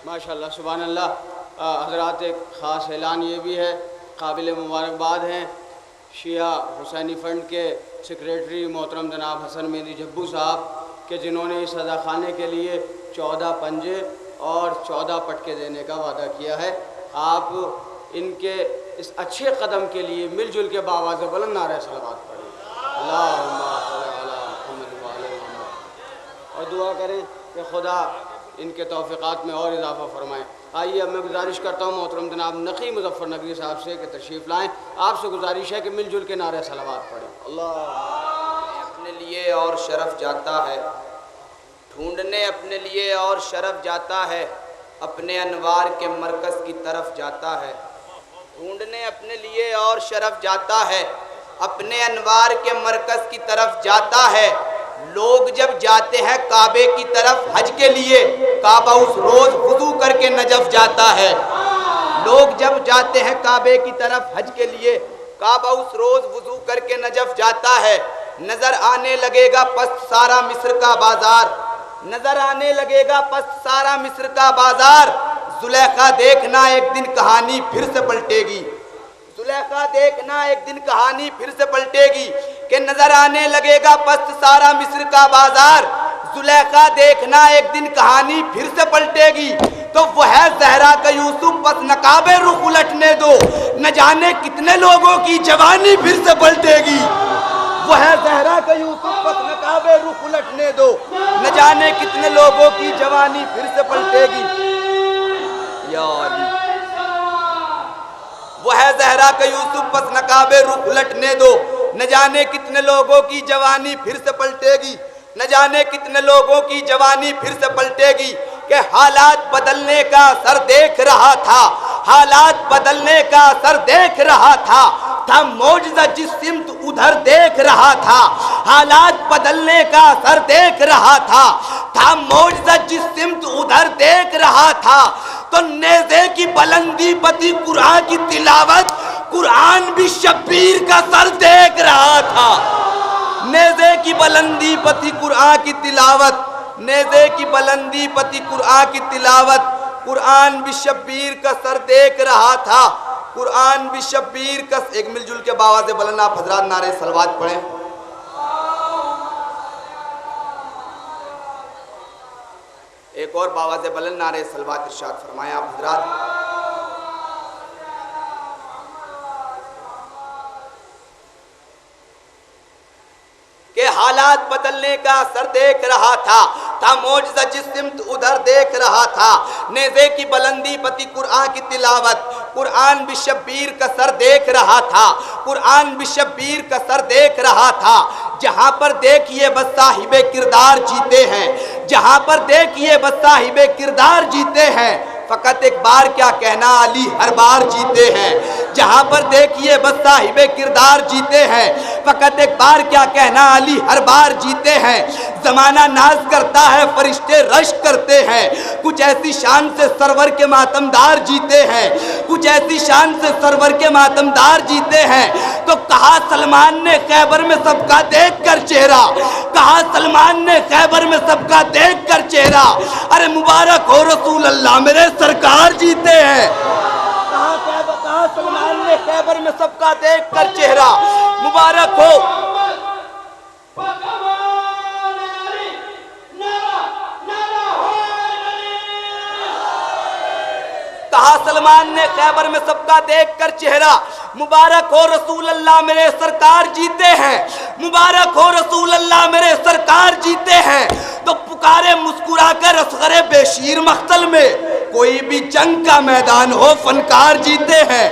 माशाअल्लाह सुभान अल्लाह। हज़रात एक ख़ास ऐलान ये भी है, काबिल मुबारकबाद हैं शिया हुसैनी फ़ंड के सेक्रेटरी मोहतरम जनाब हसन मेहदी जब्बू साहब के, जिन्होंने इस सज़ा खाने के लिए 14 पंजे और 14 पटके देने का वादा किया है। आप इनके इस अच्छे कदम के लिए मिलजुल के बावाज़ बुलंद नारे सलावत पढ़ें, अल्लाहुम्मा सल्ली अला मुहम्मद व आले मुहम्मद, और दुआ करें कि खुदा इनके तौफ़ीक़ात में और इजाफ़ा फरमाएँ। आइए अब मैं गुजारिश करता हूँ मोहतरम जनाब नक़ी मुज़फ़्फ़र नकवी साहब से कि तशरीफ़ लाएँ। आपसे गुजारिश है कि मिलजुल के नारे सलावत पढ़ें। अल्लाह अपने लिए और शरफ़ जाता है, ढूंढने अपने लिए और शरफ़ जाता है, अपने अनवार के मरकज़ की तरफ जाता है। ढूंढने अपने लिए और शरफ़ जाता है, अपने अनवार के मरकज़ की तरफ जाता है। लोग जब जाते हैं काबे की तरफ हज के लिए, काबा उस रोज़ वुज़ू करके नजफ जाता है। लोग जब जाते हैं काबे की तरफ हज के लिए, काबा उस रोज़ वुज़ू करके नजफ जाता है। नज़र आने लगेगा पस्त सारा मिस्र का बाजार, नज़र आने लगेगा पस्त सारा मिस्र का बाजार। जुलेखा देखना एक दिन कहानी फिर से पलटेगी, जुलेखा देखना एक दिन कहानी फिर से पलटेगी कि नजर आने लगेगा पस्त सारा मिस्र का बाजार। जुलेखा देखना एक दिन कहानी फिर से पलटेगी, तो वो है ज़हरा का यूसुफ, बस नकाबे रुख उलटने दो, न जाने कितने लोगों की जवानी फिर से पलटेगी। वो है ज़हरा का यूसुफ, बस नकाबे रुख उलटने दो, न जाने कितने लोगों की जवानी फिर से पलटेगी। या अली वो है ज़हरा का यूसुफ, बस नकाबे रुख उलटने दो, न जाने कितने लोगों की जवानी फिर से पलटेगी, न जाने कितने लोगों की जवानी फिर से पलटेगी। कि हालात बदलने का असर देख रहा था, हालात बदलने का असर देख रहा था मौजज़ा जिस सिमत उधर देख रहा था। हालात बदलने का असर देख रहा था मौजज़ा जिस सिमत उधर देख रहा था। तो नेज़े की बुलंदी पति कुरान की तिलावत, कुरान भी शब्बीर का सर देख रहा था। नेज़े की बुलंदी पति कुरान की तिलावत, नेज़े की बुलंदी पति कुरान की तिलावत, कुरान भी शब्बीर का सर देख रहा था, कुरान भी शब्बीर का। एक मिलजुल के बावाज़े बुलंद आप हज़रात नारे सलवात पढ़ें। एक और बावाज़े बुलंद नारे सलवात इरशाद फरमाएं आप हज़रात। के हालात बदलने का असर देख रहा था मौजज़ा जिस सिमत उधर देख रहा था। नेज़े की बुलंदी पति कुरान की तिलावत, कुरान भी शब्बीर का सर देख रहा था, कुरान भी शब्बीर का सर देख रहा था। जहाँ पर देखिए बस साहिबे किरदार जीते हैं, जहाँ पर देखिए बस साहिबे किरदार जीते हैं। फ़कत एक बार क्या कहना अली हर बार जीते हैं। जहाँ पर देखिए बस साहिबे किरदार जीते हैं, फ़कत एक बार क्या कहना अली हर बार जीते हैं। ज़माना नाज करता है फरिश्ते रश करते हैं, कुछ ऐसी शान से सरवर के मातमदार जीते हैं, कुछ ऐसी शान से सरवर के मातमदार जीते हैं। तो कहा सलमान ने खैबर में सबका देख कर चेहरा, कहा सलमान ने खैबर में सबका देख कर चेहरा। अरे मुबारक हो रसूल अल्लाह मेरे सरकार जीते हैं। कहा सलमान ने खैबर में सबका देख कर चेहरा, मुबारक हो। कहा सलमान ने खैबर में सबका देख कर चेहरा, मुबारक हो रसूल अल्लाह मेरे सरकार जीते हैं, मुबारक हो रसूल अल्लाह मेरे सरकार जीते हैं। तो पुकारे मुस्कुरा कर असगरे बेशीर मख्तल में, कोई भी जंग का मैदान हो फनकार जीते हैं,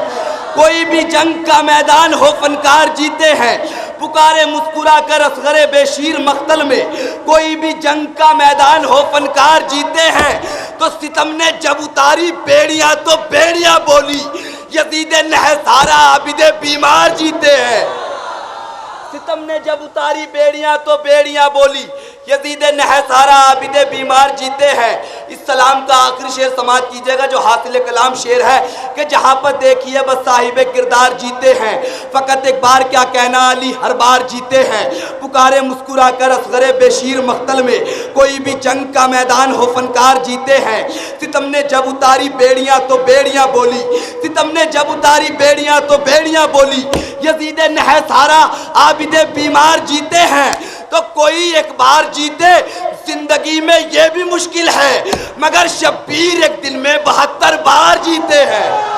कोई भी जंग का मैदान हो फनकार जीते हैं। पुकारे मुस्कुरा कर असगरे बेशीर मख्तल में, कोई भी जंग का मैदान हो फनकार जीते हैं। तो सितम ने जब उतारी बेड़ियां तो बेड़ियां बोली, यजीदे नहसारा आबिदे बीमार जीते हैं। सितम ने जब उतारी बेड़ियां तो बेड़ियां बोली, यजीद नहसारा आबिद बीमार जीते हैं। इस सलाम का आखिरी शेर समाज कीजिएगा जो हासिल कलाम शेर है कि जहाँ पर देखिए बस साहिब किरदार जीते हैं, फ़कत एक बार क्या कहना अली हर बार जीते हैं। पुकारे मुस्कुरा कर असगरे बेशीर मख्तल में, कोई भी जंग का मैदान हो फनकार जीते हैं। सितम ने जब उतारी बेड़ियाँ तो बेड़ियाँ बोली, सितम ने जब उतारी बेड़ियाँ तो बेड़ियाँ बोली। यजीद नहसारा आबिद बीमार जीते हैं। तो कोई एक बार जीते जिंदगी में ये भी मुश्किल है, मगर शब्बीर एक दिन में 72 बार जीते हैं।